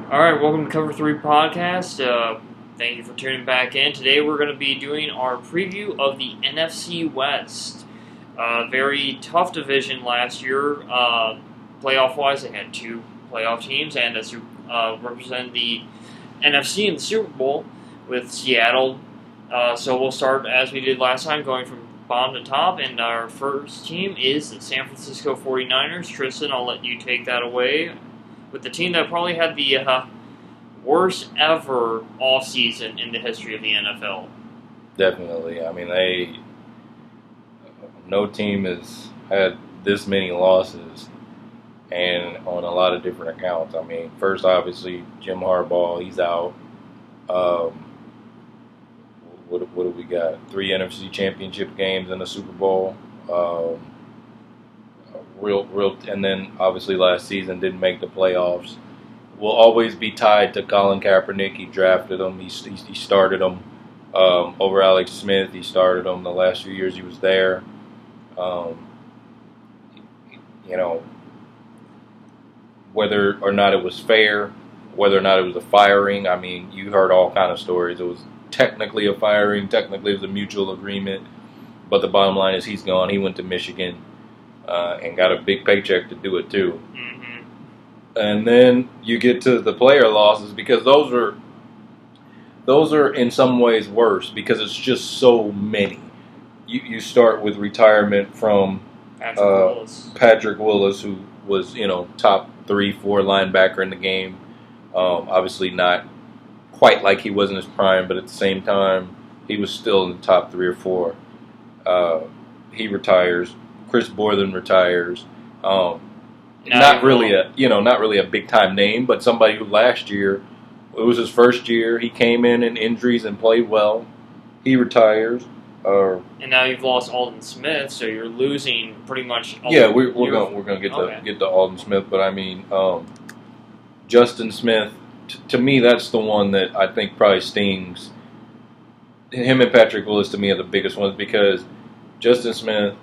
All right, welcome to Cover 3 Podcast. Thank you for tuning back in. Today we're going to be doing our preview of the NFC West. Very tough division last year. Playoff-wise, they had two playoff teams, and to represent the NFC in the Super Bowl with Seattle. So we'll start as we did last time, going from bottom to top, and our first team is the San Francisco 49ers. Tristan, I'll let you take that away with the team that probably had the worst ever offseason in the history of the NFL. Definitely. I mean, no team has had this many losses, and on a lot of different accounts. I mean, first, obviously, Jim Harbaugh, he's out. What do we got? 3 NFC Championship games in the Super Bowl. And then obviously last season didn't make the playoffs. Will always be tied to Colin Kaepernick. He drafted him. He started him over Alex Smith. He started him the last few years he was there. Whether or not it was fair, whether or not it was a firing. I mean, you heard all kind of stories. It was technically a firing. Technically, it was a mutual agreement. But the bottom line is he's gone. He went to Michigan. And got a big paycheck to do it too. Mm-hmm. And then you get to the player losses because those are in some ways worse because it's just so many. You start with retirement from Patrick Willis, who was top 3-4 linebacker in the game. Obviously not quite like he was in his prime, but at the same time he was still in the top 3 or 4. He retires. Chris Borland retires. Not really a big time name, but somebody who last year it was his first year. He came in injuries and played well. He retires. And now you've lost Aldon Smith, so you're losing pretty much. We're gonna get to Aldon Smith, but I mean Justin Smith. To me, that's the one that I think probably stings. Him and Patrick Willis to me are the biggest ones because Justin Smith.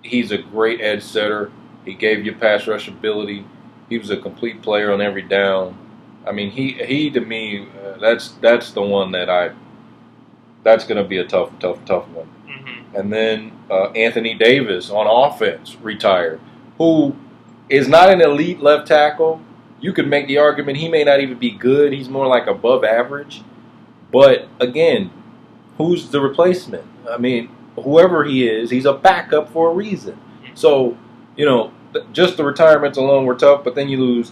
He's a great edge setter. He gave you pass rush ability. He was a complete player on every down. I mean, he to me, that's the one that's going to be a tough one. Mm-hmm. And then Anthony Davis on offense retired, who is not an elite left tackle. You could make the argument he may not even be good. He's more like above average. But again, who's the replacement? I mean, whoever he is, he's a backup for a reason. So, just the retirements alone were tough, but then you lose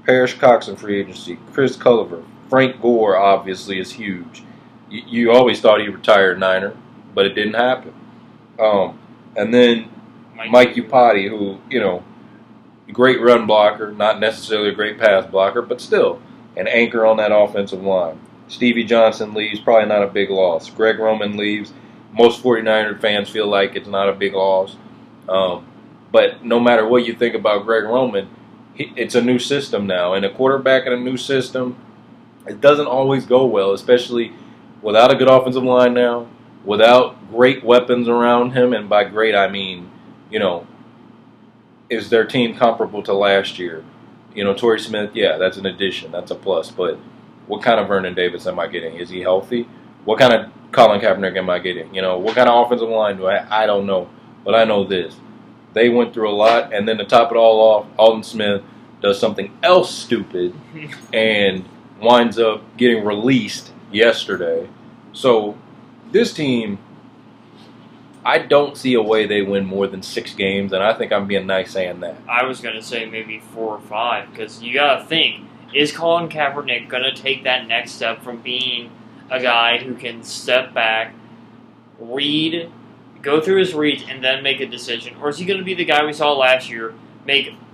Parrish Cox in free agency, Chris Culliver, Frank Gore obviously is huge. You always thought he retired Niner, but it didn't happen. And then Mike Upati, who, great run blocker, not necessarily a great pass blocker, but still an anchor on that offensive line. Stevie Johnson leaves, probably not a big loss. Greg Roman leaves. Most 49er fans feel like it's not a big loss. But no matter what you think about Greg Roman, it's a new system now. And a quarterback in a new system, it doesn't always go well, especially without a good offensive line now, without great weapons around him. And by great, I mean, is their team comparable to last year? Torrey Smith, yeah, that's an addition. That's a plus. But what kind of Vernon Davis am I getting? Is he healthy? What kind of Colin Kaepernick am I getting? What kind of offensive line do I don't know. But I know this. They went through a lot, and then to top it all off, Aldon Smith does something else stupid and winds up getting released yesterday. So this team, I don't see a way they win more than 6 games, and I think I'm being nice saying that. I was going to say maybe 4 or 5, because you got to think, is Colin Kaepernick going to take that next step from being a guy who can step back, go through his reads, and then make a decision? Or is he going to be the guy we saw last year,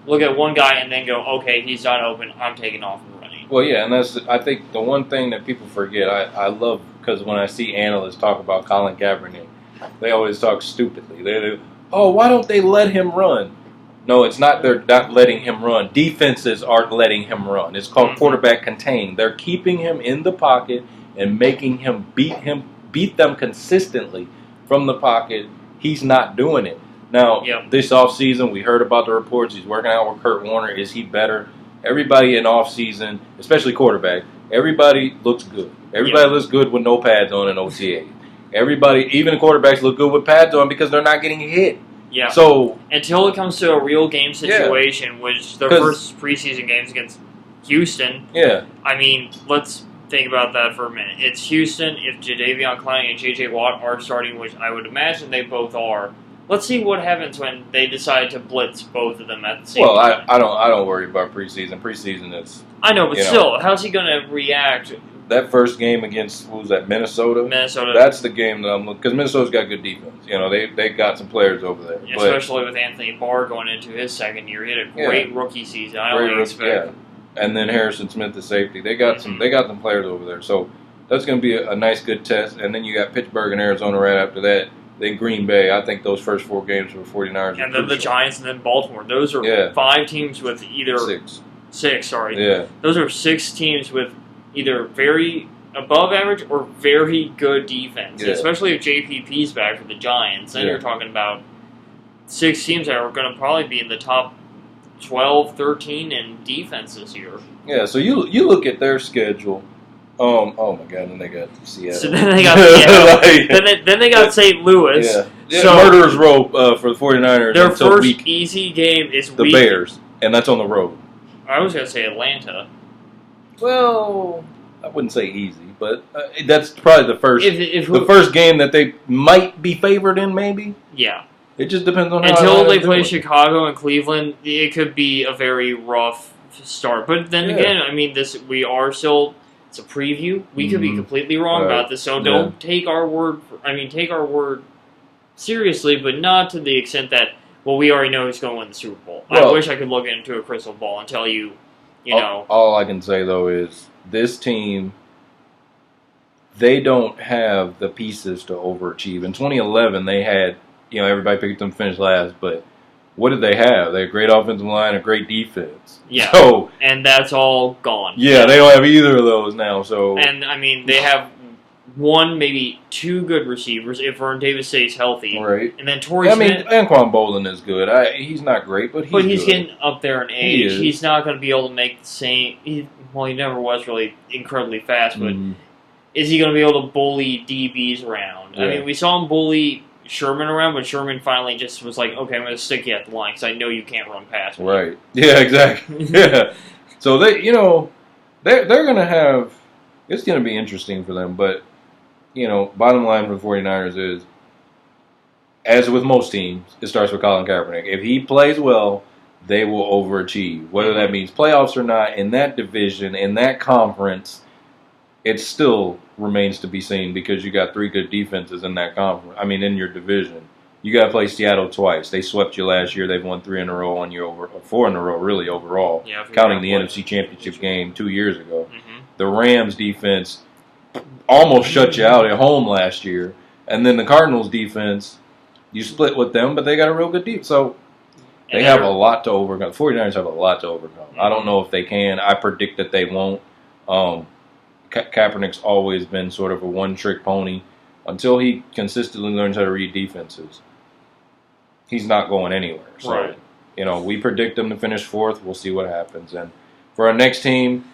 look at one guy and then go, okay, he's not open, I'm taking off and running? Well, yeah, and that's, I think, the one thing that people forget. I love, because when I see analysts talk about Colin Kaepernick, they always talk stupidly. They why don't they let him run? No, it's not they're not letting him run. Defenses aren't letting him run. It's called quarterback contained. They're keeping him in the pocket and making him beat them consistently from the pocket. He's not doing it. Now, This offseason, we heard about the reports. He's working out with Kurt Warner. Is he better? everybody in off-season, especially quarterback, everybody looks good. Everybody looks good with no pads on in OTA. Everybody, even the quarterbacks, look good with pads on because they're not getting hit. Yeah. So until it comes to a real game situation, which their first preseason games against Houston. Yeah. I mean, let's think about that for a minute. It's Houston. If Jadeveon Clowney and J.J. Watt are starting, which I would imagine they both are, let's see what happens when they decide to blitz both of them at the same time. I don't worry about preseason. Preseason is. I know, but still, how's he going to react? That first game against Minnesota. That's the game that I'm looking, because Minnesota's got good defense. They got some players over there, especially with Anthony Barr going into his second year. He had a great rookie season. I don't expect. Yeah. And then Harrison Smith, the safety. They got some players over there, so that's going to be a nice, good test. And then you got Pittsburgh and Arizona right after that. Then Green Bay. I think those first 4 games for 49ers. And then the Giants, and then Baltimore. Those are 5 teams with either 6. Sorry. Yeah. Those are 6 teams with either very above average or very good defense. Yeah. Especially if JPP's back for the Giants. Then you're talking about 6 teams that are going to probably be in the top 12, 13 in defense this year. Yeah, so you look at their schedule. Oh my God! Then they got Seattle. So then they got Seattle. then they got St. Louis. Yeah. So Murderer's Row for the 49ers. Their first easy game is the Bears, and that's on the road. I was going to say Atlanta. Well, I wouldn't say easy, but that's probably the first the first game that they might be favored in, maybe. Yeah. It just depends on until they play Chicago and Cleveland. It could be a very rough start, but then again, I mean, we are still. It's a preview. We could be completely wrong about this, so don't take our word. Take our word seriously, but not to the extent that we already know who's going to win the Super Bowl. Well, I wish I could look into a crystal ball and tell you. All I can say though is this team. They don't have the pieces to overachieve. In 2011, they had. Everybody picked them to finish last, but what did they have? They had a great offensive line, a great defense. Yeah, and that's all gone. Yeah, they don't have either of those now. So, and I mean, they have 1, maybe 2 good receivers if Vernon Davis stays healthy. Right. And then Torrey Smith. Anquan Bolden is good. He's not great, but he's getting up there in age. He's not going to be able to make the same. He never was really incredibly fast, but is he going to be able to bully DBs around? Yeah. I mean, we saw him bully Sherman around, but Sherman finally just was like, okay, I'm going to stick you at the line because I know you can't run past me. Right. Yeah, exactly. Yeah. So they're going to have, it's going to be interesting for them, but, bottom line for the 49ers is, as with most teams, it starts with Colin Kaepernick. If he plays well, they will overachieve. Whether that means playoffs or not, in that division, in that conference, it still remains to be seen because you got 3 good defenses in that conference. I mean, in your division. You got to play Seattle twice. They swept you last year. They've won 3 in a row on you or 4 in a row, really, overall. Yeah, counting the NFC Championship game 2 years ago. Mm-hmm. The Rams defense almost shut you out at home last year. And then the Cardinals defense, you split with them, but they got a real good defense. So they have a lot to overcome. The 49ers have a lot to overcome. Mm-hmm. I don't know if they can. I predict that they won't. Kaepernick's always been sort of a one-trick pony. Until he consistently learns how to read defenses, he's not going anywhere. So, we predict them to finish 4th. We'll see what happens. And for our next team,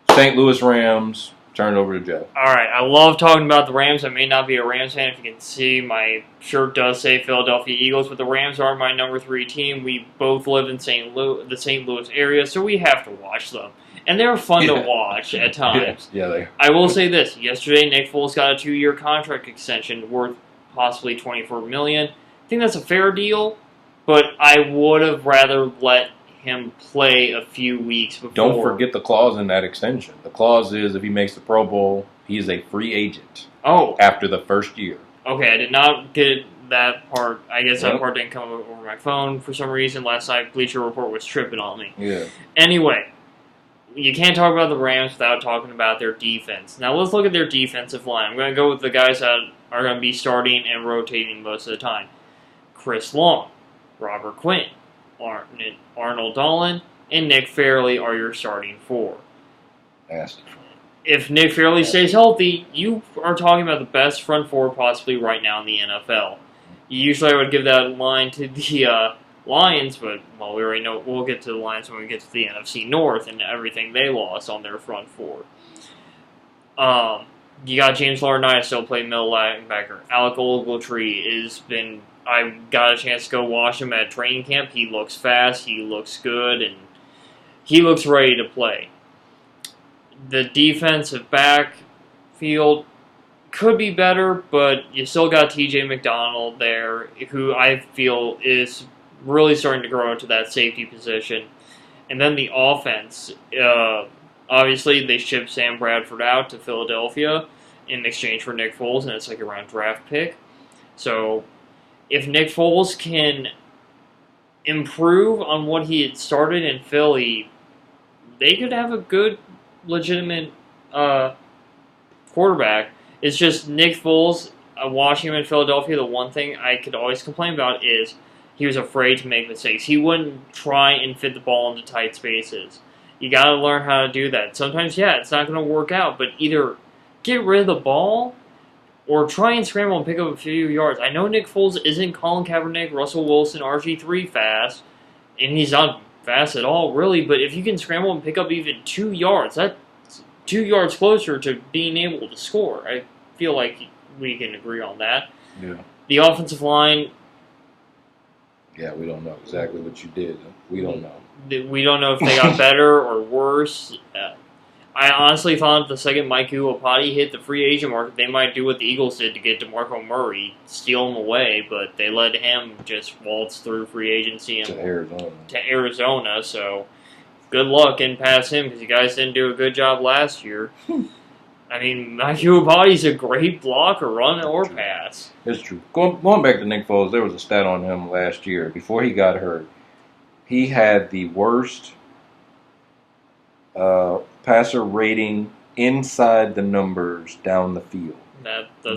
St. Louis Rams, turn it over to Jeff. All right. I love talking about the Rams. I may not be a Rams fan. If you can see, my shirt does say Philadelphia Eagles, but the Rams are my number 3 team. We both live in the St. Louis area, so we have to watch them. And they're fun to watch at times. Yeah, they are. I will say this. Yesterday, Nick Foles got a 2-year contract extension worth possibly $24 million. I think that's a fair deal, but I would have rather let him play a few weeks before. Don't forget the clause in that extension. The clause is if he makes the Pro Bowl, he is a free agent. Oh. After the first year. Okay, I did not get that part. I guess that part didn't come over my phone for some reason. Last night, Bleacher Report was tripping on me. Yeah. Anyway. You can't talk about the Rams without talking about their defense. Now, let's look at their defensive line. I'm going to go with the guys that are going to be starting and rotating most of the time. Chris Long, Robert Quinn, Arnold Dolan, and Nick Fairley are your starting 4. If Nick Fairley stays healthy, you are talking about the best front 4 possibly right now in the NFL. Usually I would give that line to the Lions, but, well, we already know we'll get to the Lions when we get to the NFC North and everything they lost on their front four. You got James Laurinaitis still playing middle linebacker. Alec Ogletree I got a chance to go watch him at training camp. He looks fast, he looks good, and he looks ready to play. The defensive backfield could be better, but you still got TJ McDonald there, who I feel is really starting to grow into that safety position. And then the offense, obviously they shipped Sam Bradford out to Philadelphia in exchange for Nick Foles, and it's like a round draft pick. So if Nick Foles can improve on what he had started in Philly, they could have a good, legitimate quarterback. It's just Nick Foles, watching him in Philadelphia, the one thing I could always complain about is he was afraid to make mistakes. He wouldn't try and fit the ball into tight spaces. You got to learn how to do that. Sometimes, it's not going to work out, but either get rid of the ball or try and scramble and pick up a few yards. I know Nick Foles isn't Colin Kaepernick, Russell Wilson, RG3 fast, and he's not fast at all, really, but if you can scramble and pick up even 2 yards, that's 2 yards closer to being able to score. I feel like we can agree on that. Yeah. The offensive line... Yeah, we don't know exactly what you did. We don't know. We don't know if they got better or worse. I honestly thought the second Mike Iupati hit the free agent market, they might do what the Eagles did to get DeMarco Murray, steal him away, but they let him just waltz through free agency and to Arizona. So good luck getting past him because you guys didn't do a good job last year. I mean, Mike Iupati's a great blocker, run or pass. It's true. Going back to Nick Foles, there was a stat on him last year before he got hurt. He had the worst passer rating inside the numbers down the field.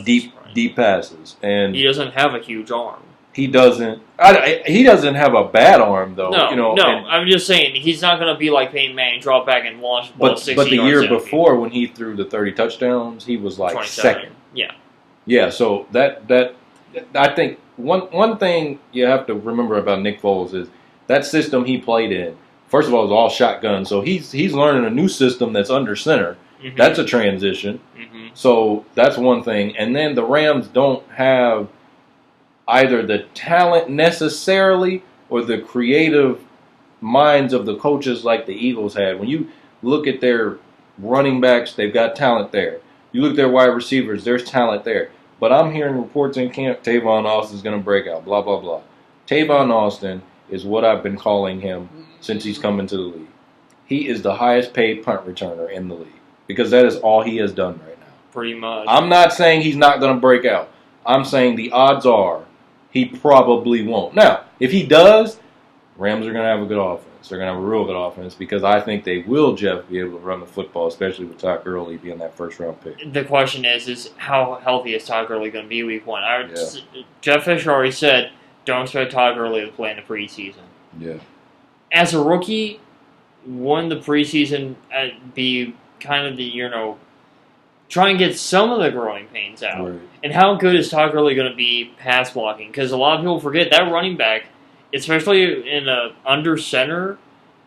Deep passes, and he doesn't have a huge arm. He doesn't. He doesn't have a bad arm though. No. I'm just saying he's not going to be like Peyton Manning, drop back and launch the ball 60 yards. But the year before, when he threw the 30 touchdowns, he was like 27. second. Yeah. So that I think one thing you have to remember about Nick Foles is that system he played in. First of all, it was all shotgun, so he's learning a new system that's under center. Mm-hmm. That's a transition. Mm-hmm. So that's one thing. And then the Rams don't have either the talent necessarily or the creative minds of the coaches like the Eagles had. When you look at their running backs, they've got talent there. You look at their wide receivers, there's talent there. But I'm hearing reports in camp, Tavon Austin's going to break out, blah, blah, blah. Tavon Austin is what I've been calling him since he's come into the league. He is the highest paid punt returner in the league because that is all he has done right now. Pretty much. I'm not saying he's not going to break out. I'm saying the odds are he probably won't. Now, if he does, Rams are going to have a good offense. They're going to have a real good offense because I think they will, Jeff, be able to run the football, especially with Todd Gurley being that first-round pick. The question is how healthy is Todd Gurley going to be week one? Jeff Fisher already said, don't expect Todd Gurley to play in the preseason. Yeah. As a rookie, wouldn't the preseason be kind of the, try and get some of the growing pains out? Right. And how good is Todd Gurley going to be pass blocking? Because a lot of people forget that running back, especially in a under center,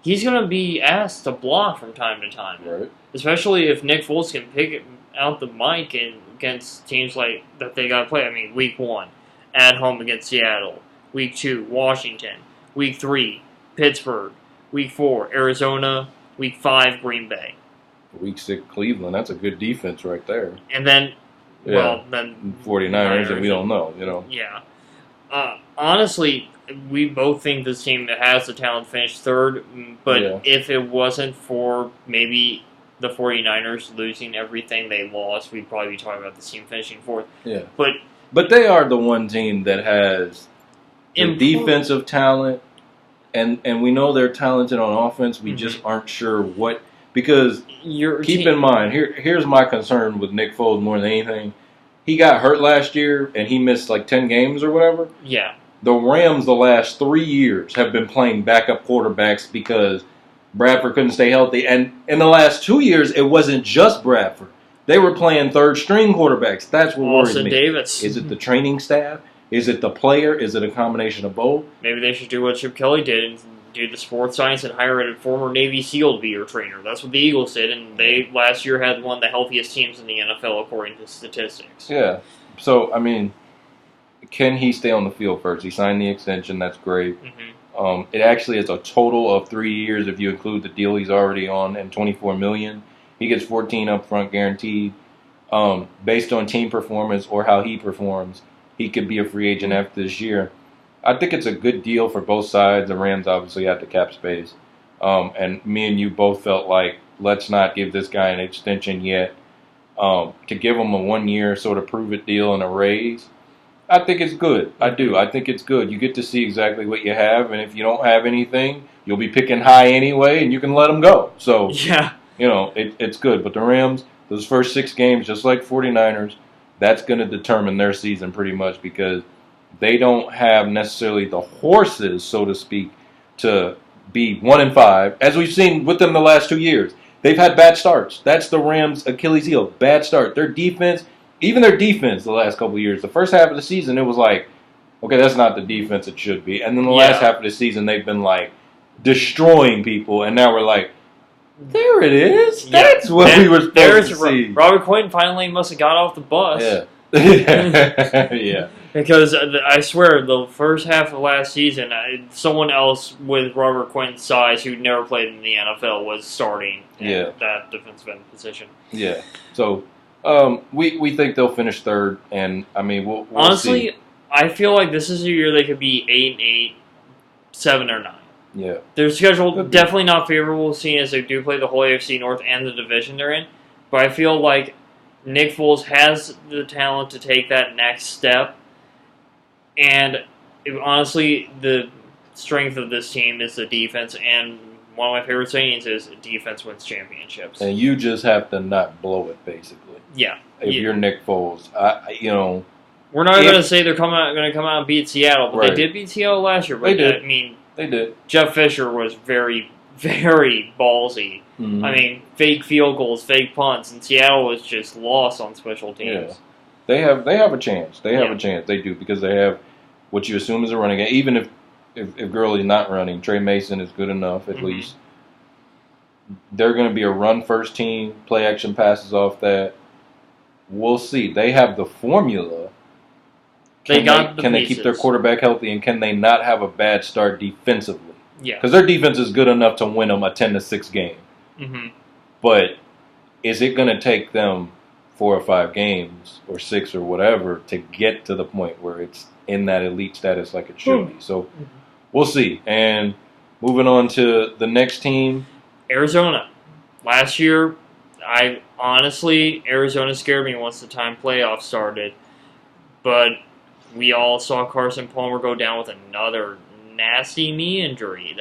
he's going to be asked to block from time to time. Right. Especially if Nick Foles can pick out the mic against teams like that they got to play. I mean, week 1, at home against Seattle. Week 2, Washington. Week 3, Pittsburgh. Week 4, Arizona. Week 5, Green Bay. Week 6, Cleveland. That's a good defense right there. And then, then 49ers, and we don't know, Yeah. Honestly, we both think this team that has the talent to finish third, but if it wasn't for maybe the 49ers losing everything they lost, we'd probably be talking about this team finishing fourth. Yeah. But they are the one team that has the defensive talent, and we know they're talented on offense. We just aren't sure what, because keep in mind, here's my concern with Nick Foles more than anything. He got hurt last year, and he missed like 10 games or whatever. Yeah. The Rams the last 3 years have been playing backup quarterbacks because Bradford couldn't stay healthy. And in the last 2 years, it wasn't just Bradford. They were playing third-string quarterbacks. That's what worries me. Davis. Is it the training staff? Is it the player? Is it a combination of both? Maybe they should do what Chip Kelly did and do the sports science and hire a former Navy SEAL to be your trainer. That's what the Eagles did, and they last year had one of the healthiest teams in the NFL according to statistics. Yeah. So, I mean, can he stay on the field first? He signed the extension. That's great. Mm-hmm. It actually is a total of 3 years if you include the deal he's already on, and $24 million. He gets 14 up front guaranteed. Based on team performance or how he performs, he could be a free agent after this year. I think it's a good deal for both sides. The Rams obviously have the cap space. And me and you both felt like, let's not give this guy an extension yet. To give him a 1 year sort of prove it deal and a raise, I think it's good. I do. I think it's good. You get to see exactly what you have, and if you don't have anything, you'll be picking high anyway, and you can let him go. So, yeah, it's good. But the Rams, those first 6 games, just like 49ers, that's going to determine their season pretty much because they don't have necessarily the horses, so to speak, to be 1-5, as we've seen with them the last 2 years. They've had bad starts. That's the Rams' Achilles heel. Bad start. Their defense, even their defense the last couple of years, the first half of the season, it was like, okay, that's not the defense it should be. And then the last half of the season, they've been like destroying people. And now we're like, there it is. Yeah. That's what we were supposed to see. Robert Quinn finally must have got off the bus. Yeah. Yeah. Because I swear, the first half of last season, someone else with Robert Quinn's size who never played in the NFL was starting at that defensive end position. Yeah. So we think they'll finish third, and I mean we'll honestly see. I feel like this is a year they could be 8-8, 7 or 9. Yeah. Their schedule definitely not favorable, seeing as they do play the whole AFC North and the division they're in. But I feel like Nick Foles has the talent to take that next step. And honestly, the strength of this team is the defense. And one of my favorite sayings is defense wins championships. And you just have to not blow it, basically. Yeah. If you're Nick Foles, we're not going to say they're going to come out and beat Seattle, but they did beat Seattle last year. But they did. I mean, they did. Jeff Fisher was very, very ballsy. Mm-hmm. I mean, fake field goals, fake punts, and Seattle was just lost on special teams. Yeah. They have a chance. They have a chance. They do because they have what you assume is a running game. Even if Gurley's not running, Trey Mason is good enough at least. They're going to be a run-first team, play action passes off that. We'll see. They have the formula. Can they keep their quarterback healthy, and can they not have a bad start defensively? Yeah. Because their defense is good enough to win them a 10-6 game. Mm-hmm. But is it going to take them 4 or 5 games or 6 or whatever to get to the point where it's in that elite status like it should be? So we'll see. And moving on to the next team. Arizona. Last year, Arizona scared me once the time playoffs started. But we all saw Carson Palmer go down with another nasty knee injury.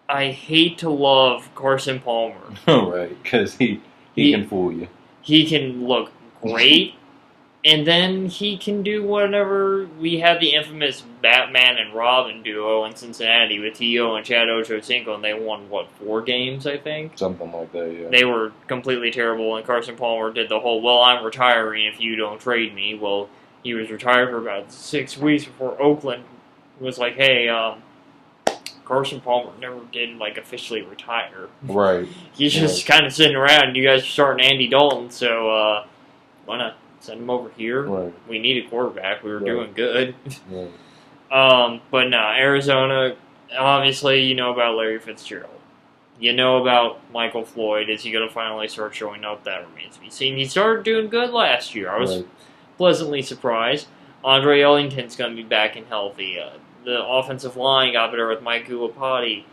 I hate to love Carson Palmer. Right, because he can fool you. He can look great, and then he can do whatever. We had the infamous Batman and Robin duo in Cincinnati with T.O. and Chad Ochocinco, and they won, 4 games, I think? Something like that, yeah. They were completely terrible, and Carson Palmer did the whole, I'm retiring if you don't trade me. Well, he was retired for about 6 weeks before Oakland was like, hey, Carson Palmer never did, officially retire. Right. He's just kind of sitting around. You guys are starting Andy Dalton, so why not send him over here? Right. We need a quarterback. We were doing good. Right. But no, Arizona, obviously you know about Larry Fitzgerald. You know about Michael Floyd. Is he going to finally start showing up? That remains to be seen. He started doing good last year. I was pleasantly surprised. Andre Ellington's going to be back and healthy. The offensive line got better with Mike Gulapati.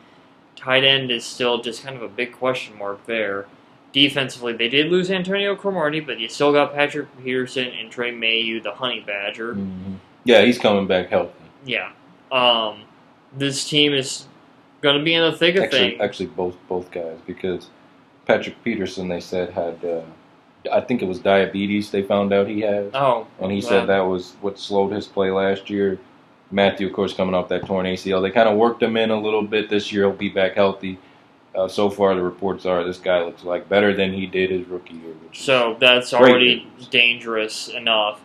Tight end is still just kind of a big question mark there. Defensively, they did lose Antonio Cromartie, but you still got Patrick Peterson and Trey Mayhew, the Honey Badger. Mm-hmm. Yeah, he's coming back healthy. Yeah. This team is going to be in the thick of things. Actually, both guys, because Patrick Peterson, they said, had, I think it was diabetes they found out he has. Oh. And he said that was what slowed his play last year. Matthew, of course, coming off that torn ACL. They kind of worked him in a little bit this year. He'll be back healthy. So far, the reports are this guy looks like better than he did his rookie year. So that's already dangerous enough.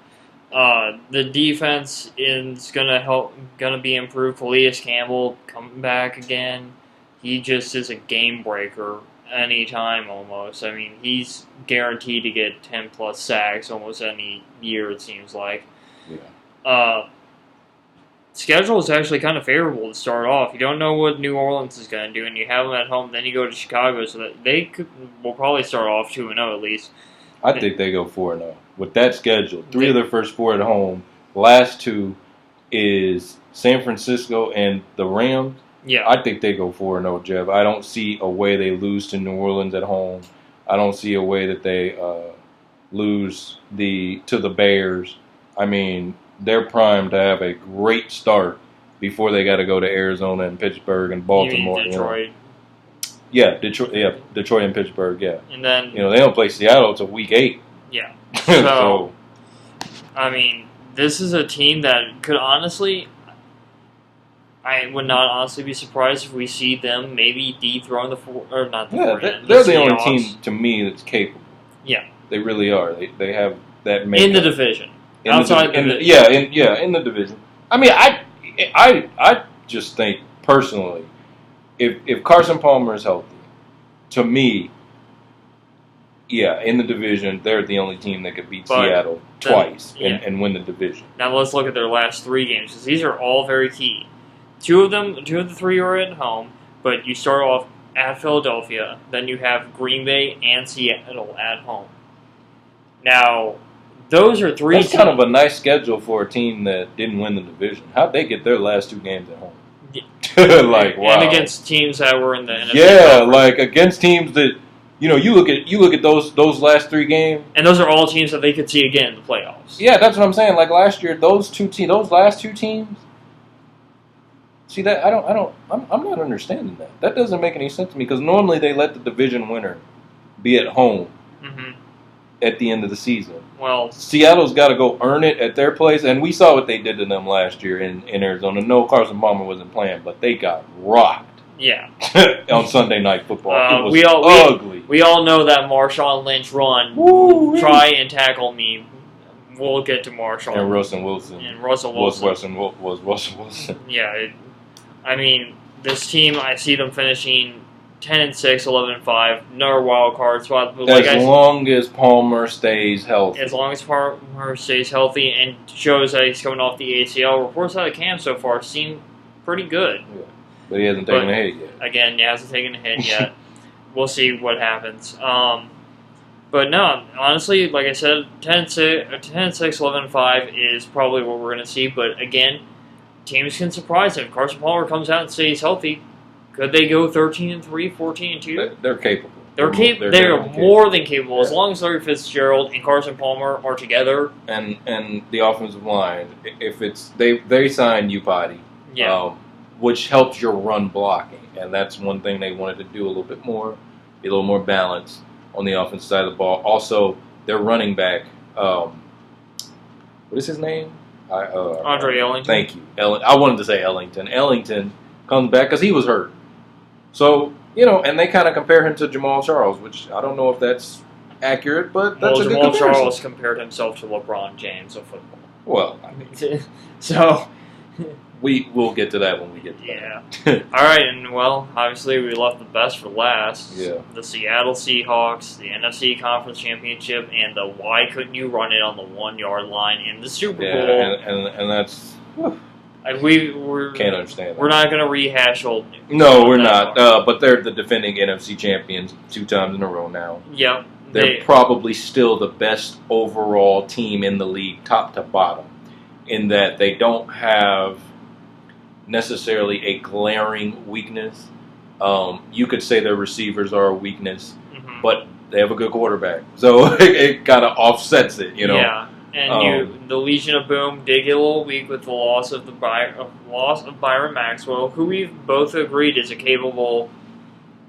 The defense is gonna be improved. Calais Campbell coming back again. He just is a game breaker anytime almost. I mean, he's guaranteed to get 10 plus sacks almost any year, it seems like. Yeah. Schedule is actually kind of favorable to start off. You don't know what New Orleans is going to do, and you have them at home. Then you go to Chicago, so that will probably start off 2-0 at least. I think they go 4-0 with that schedule. 3 of their first 4 at home. Last 2 is San Francisco and the Rams. Yeah, I think they go 4-0, Jeff. I don't see a way they lose to New Orleans at home. I don't see a way that they lose to the Bears. I mean, they're primed to have a great start before they got to go to Arizona and Pittsburgh and Baltimore. You mean Detroit? Yeah, Detroit and Pittsburgh. Yeah, and then they don't play Seattle until week 8. Yeah, so I mean, this is a team that could honestly. I would not honestly be surprised if we see them maybe dethrone they're the only team to me that's capable. Yeah, they really are. They have that in the division. In the division. I mean, I just think personally, if Carson Palmer is healthy, to me, in the division, they're the only team that could beat Seattle twice and win the division. Now let's look at their last 3 games, because these are all very key. 2 of the 3 are at home, but you start off at Philadelphia, then you have Green Bay and Seattle at home. Now, those are 3 That's kind of a nice schedule for a team that didn't win the division. How'd they get their last 2 games at home? Wow. And against teams that were in the NFC like against teams that you look at those last 3 games, and those are all teams that they could see again in the playoffs. Yeah, that's what I'm saying. Like last year, those last 2 teams. See that I'm not understanding that. That doesn't make any sense to me because normally they let the division winner be at home at the end of the season. Well, Seattle's got to go earn it at their place, and we saw what they did to them last year in Arizona. No, Carson Palmer wasn't playing, but they got rocked. Yeah, on Sunday Night Football, it was ugly. We all know that Marshawn Lynch run. Woo, try and tackle me. We'll get to Marshawn and Russell Wilson. Was Russell Wilson. Yeah. I mean, this team, I see them finishing 10-6, 11-5, another wild card spot. But as long as Palmer stays healthy. As long as Palmer stays healthy and shows that he's coming off the ACL, reports out of camp so far seem pretty good. Yeah. But he hasn't taken a hit yet. Again, he hasn't taken a hit yet. We'll see what happens. But no, honestly, like I said, 10-6, 11-5 is probably what we're going to see. But again, teams can surprise him. If Carson Palmer comes out and stays healthy, could they go 13-3, 14-2? They're capable. They're more than capable as long as Larry Fitzgerald and Carson Palmer are together. And the offensive line, if it's they signed Upati, which helps your run blocking, and that's one thing they wanted to do a little bit more, be a little more balanced on the offensive side of the ball. Also, their running back, what is his name? Andre Ellington. Thank you. I wanted to say Ellington. Ellington comes back because he was hurt. So, and they kind of compare him to Jamal Charles, which I don't know if that's accurate, but that's a good comparison. Jamal Charles compared himself to LeBron James of football. Well, I mean, so we'll get to that when we get to that. All right, and obviously we left the best for last. Yeah. The Seattle Seahawks, the NFC Conference Championship, and the why couldn't you run it on the 1-yard line in the Super Bowl? And that's. We can't understand that. We're not going to rehash old news. No, we're not. But they're the defending NFC champions 2 times in a row now. Yep. They're probably still the best overall team in the league, top to bottom, in that they don't have necessarily a glaring weakness. You could say their receivers are a weakness, but they have a good quarterback. So it kind of offsets it, Yeah. And the Legion of Boom did get a little weak with the loss of Byron Maxwell, who we've both agreed is a capable.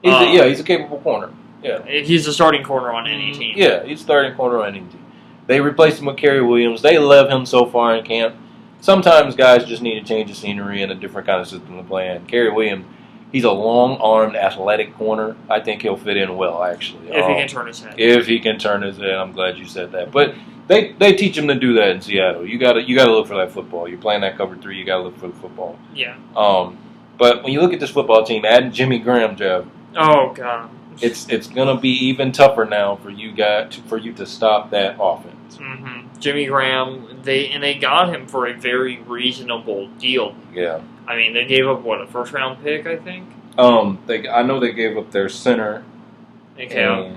He's a capable corner. Yeah, he's a starting corner on any team. Yeah, he's a starting corner on any team. They replaced him with Kerry Williams. They love him so far in camp. Sometimes guys just need a change of scenery and a different kind of system to play in. Kerry Williams, he's a long-armed, athletic corner. I think he'll fit in well, actually. If he can turn his head. If he can turn his head. I'm glad you said that. But They teach them to do that in Seattle. You gotta look for that football. You're playing that cover 3. You gotta look for the football. Yeah. But when you look at this football team, adding Jimmy Graham, Jeff. Oh God. It's gonna be even tougher now for you to stop that offense. Mm-hmm. Jimmy Graham, they got him for a very reasonable deal. Yeah. I mean, they gave up a first round pick, I think. I know they gave up their center. Okay.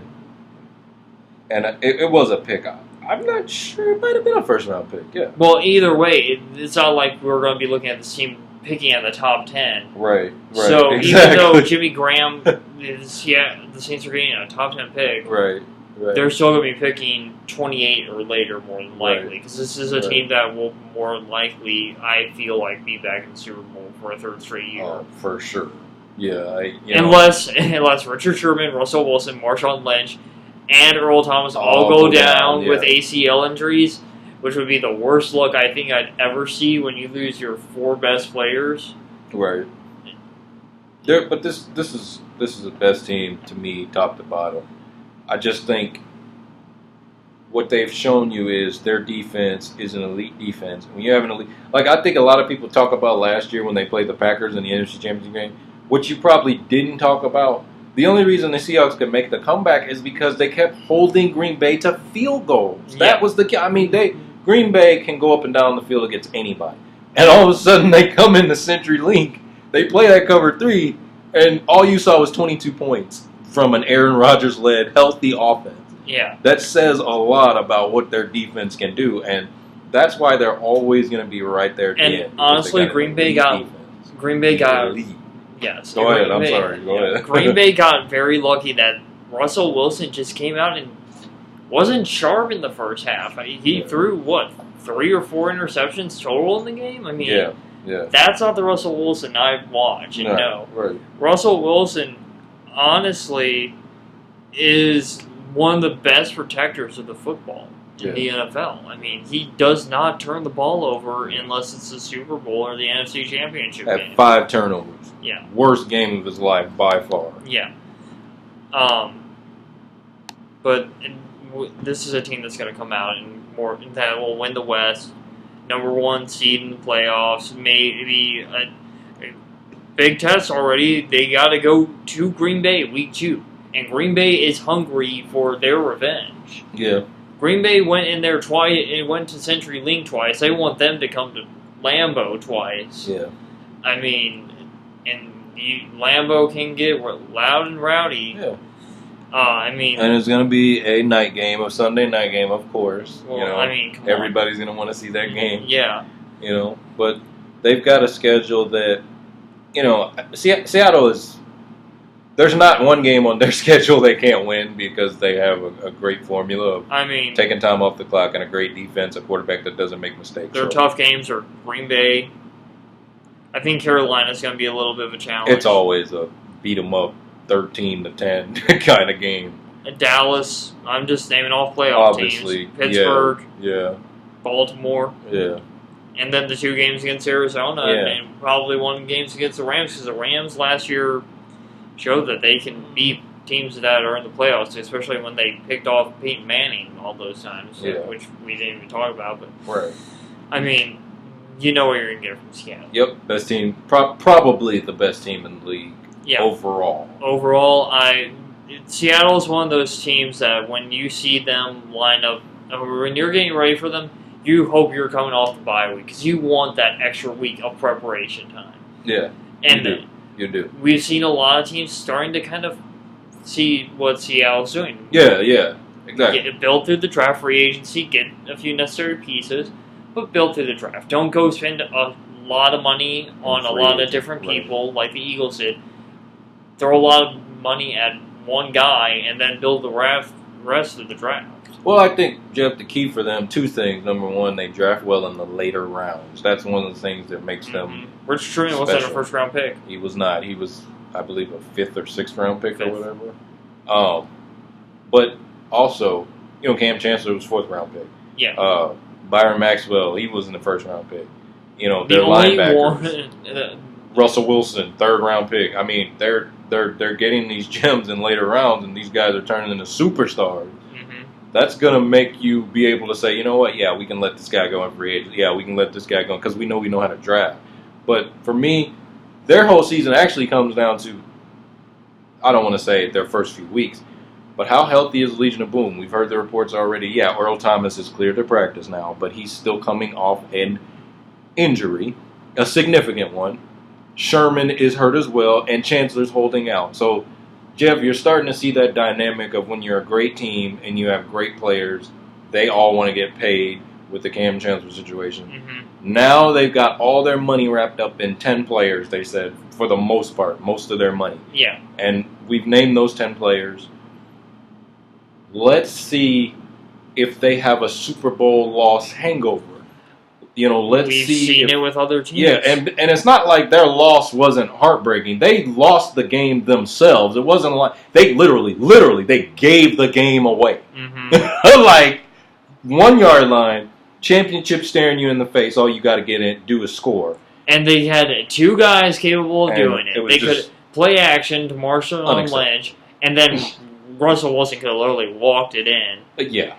And it was a pick. I'm not sure. It might have been a first round pick. Yeah. Well, either way, it's not like we're going to be looking at this team picking at the top 10. Right. So exactly. even though Jimmy Graham the Saints are getting a top 10 pick, right. they're still going to be picking 28 or later more than likely, because this is a team that will more than likely, I feel like, be back in the Super Bowl for a third straight year. Oh, for sure. Yeah. Unless Richard Sherman, Russell Wilson, Marshawn Lynch, and Earl Thomas all go down with ACL injuries, which would be the worst look I think I'd ever see when you lose your 4 best players. Right. But this is the best team to me, top to bottom. I just think what they've shown you is their defense is an elite defense. When you have an elite, I think a lot of people talk about last year when they played the Packers in the NFC Championship game. What you probably didn't talk about. The only reason the Seahawks could make the comeback is because they kept holding Green Bay to field goals. That was the key. I mean, Green Bay can go up and down the field against anybody. And all of a sudden, they come in the CenturyLink, they play that cover 3, and all you saw was 22 points from an Aaron Rodgers-led, healthy offense. Yeah. That says a lot about what their defense can do, and that's why they're always going to be right there at the end. And honestly, Green Bay got elite. Yes. Go ahead. I'm sorry. Go ahead. Green Bay got very lucky that Russell Wilson just came out and wasn't sharp in the first half. He threw 3 or 4 interceptions total in the game. I mean, that's not the Russell Wilson I've watched. And no, right. Russell Wilson, honestly, is one of the best protectors of the football in the NFL. I mean, he does not turn the ball over unless it's the Super Bowl or the NFC Championship game. At 5 turnovers. Yeah. Worst game of his life by far. Yeah. But this is a team that's going to come out and that will win the West, number 1 seed in the playoffs, maybe a big test already. They got to go to Green Bay week 2, and Green Bay is hungry for their revenge. Yeah. Green Bay went in there twice. It went to CenturyLink twice. They want them to come to Lambeau twice. Yeah. I mean, and Lambeau can get loud and rowdy. Yeah. I mean, and it's going to be a night game, a Sunday night game, of course. Well, I mean, everybody's going to want to see that game. Yeah. But they've got a schedule that, Seattle is. There's not one game on their schedule they can't win because they have a great formula of taking time off the clock and a great defense, a quarterback that doesn't make mistakes. Their tough games are Green Bay. I think Carolina's going to be a little bit of a challenge. It's always a beat 'em up 13-10 kind of game. Dallas, I'm just naming off playoff Obviously, teams. Pittsburgh, yeah. Baltimore, yeah. And then the 2 games against Arizona, and probably 1 game against the Rams, because the Rams last year showed that they can beat teams that are in the playoffs, especially when they picked off Peyton Manning all those times, which we didn't even talk about. But right. I mean, you know what you're going to get from Seattle. Yep, best team, probably the best team in the league overall. Overall, Seattle is one of those teams that when you see them line up, or when you're getting ready for them, you hope you're coming off the bye week because you want that extra week of preparation time. Yeah, and you do. We've seen a lot of teams starting to kind of see what Seattle's doing. Yeah, exactly. Build through the draft, free agency, get a few necessary pieces, but build through the draft. Don't go spend a lot of money on a lot of different people like the Eagles did. Throw a lot of money at one guy and then build the rest of the draft. Well, I think, Jeff, the key for them, 2 things. Number 1, they draft well in the later rounds. That's one of the things that makes them Richard Sherman wasn't a first-round pick. He was not. He was, I believe, a 5th or 6th round pick or whatever. But also, Cam Chancellor was 4th round pick. Yeah. Byron Maxwell, he wasn't the 1st round pick. Their linebackers. Russell Wilson, 3rd round pick. I mean, they're getting these gems in later rounds, and these guys are turning into superstars. That's going to make you be able to say, you know what, yeah, we can let this guy go in free agent. Yeah, we can let this guy go because we know how to draft. But for me, their whole season actually comes down to, I don't want to say their first few weeks, but how healthy is Legion of Boom? We've heard the reports already. Yeah, Earl Thomas is cleared to practice now, but he's still coming off an injury, a significant one. Sherman is hurt as well, and Chancellor's holding out. So, Jeff, you're starting to see that dynamic of when you're a great team and you have great players, they all want to get paid with the Cam Chancellor situation. Mm-hmm. Now they've got all their money wrapped up in 10 players, they said, for the most part, most of their money. Yeah. And we've named those 10 players. Let's see if they have a Super Bowl loss hangover. Let's We've see. seen it with other teams. Yeah, and it's not like their loss wasn't heartbreaking. They lost the game themselves. It wasn't like they literally, they gave the game away. Mm-hmm. Like 1 yard line, championship staring you in the face. All you got to do is score. And they had 2 guys capable of doing it. They could play action to Marshall on Lynch, and then Russell Wilson could have literally walked it in. Yeah.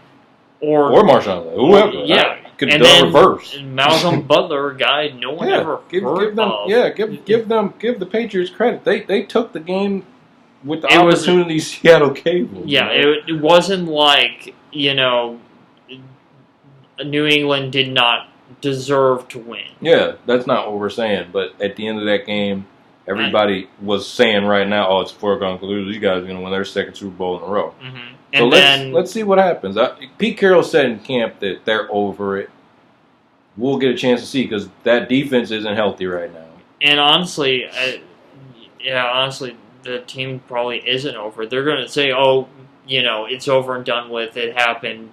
Or Marshawn, whoever. Yeah. Could have done reverse. Malcolm Butler, a guy no one ever heard of. Yeah, give the Patriots credit. They took the game with the opportunity Seattle gave them. Yeah, it wasn't like, New England did not deserve to win. Yeah, that's not what we're saying. But at the end of that game, everybody was saying right now, oh, it's a foregone conclusion. These guys are going to win their second Super Bowl in a row. Mm-hmm. So let's see what happens. Pete Carroll said in camp that they're over it. We'll get a chance to see because that defense isn't healthy right now. And honestly, the team probably isn't over. They're going to say, oh, it's over and done with. It happened.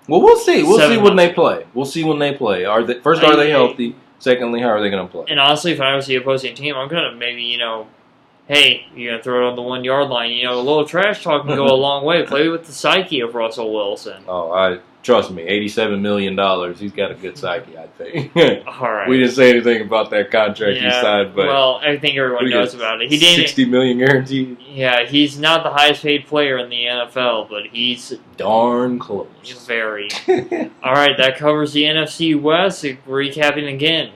Well, we'll see. We'll see when they play. We'll see when they play. Are they healthy? Secondly, how are they going to play? And honestly, if I was the opposing team, I'm going to maybe, hey, you're going to throw it on the 1 yard line. A little trash talk can go a long way. Play with the psyche of Russell Wilson. Oh, trust me, $87 million. He's got a good psyche, I think. All right. We didn't say anything about that contract he signed, but I think everyone knows about it. He didn't. $60 million guaranteed. Yeah, he's not the highest paid player in the NFL, but he's darn close. Very. All right, that covers the NFC West. Recapping again.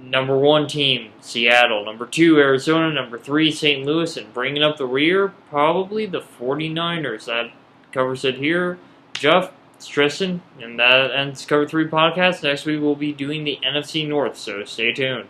Number 1 team, Seattle. Number 2, Arizona. Number 3, St. Louis. And bringing up the rear, probably the 49ers. That covers it here. Jeff, it's Tristan. And that ends Cover 3 podcast. Next week we'll be doing the NFC North, so stay tuned.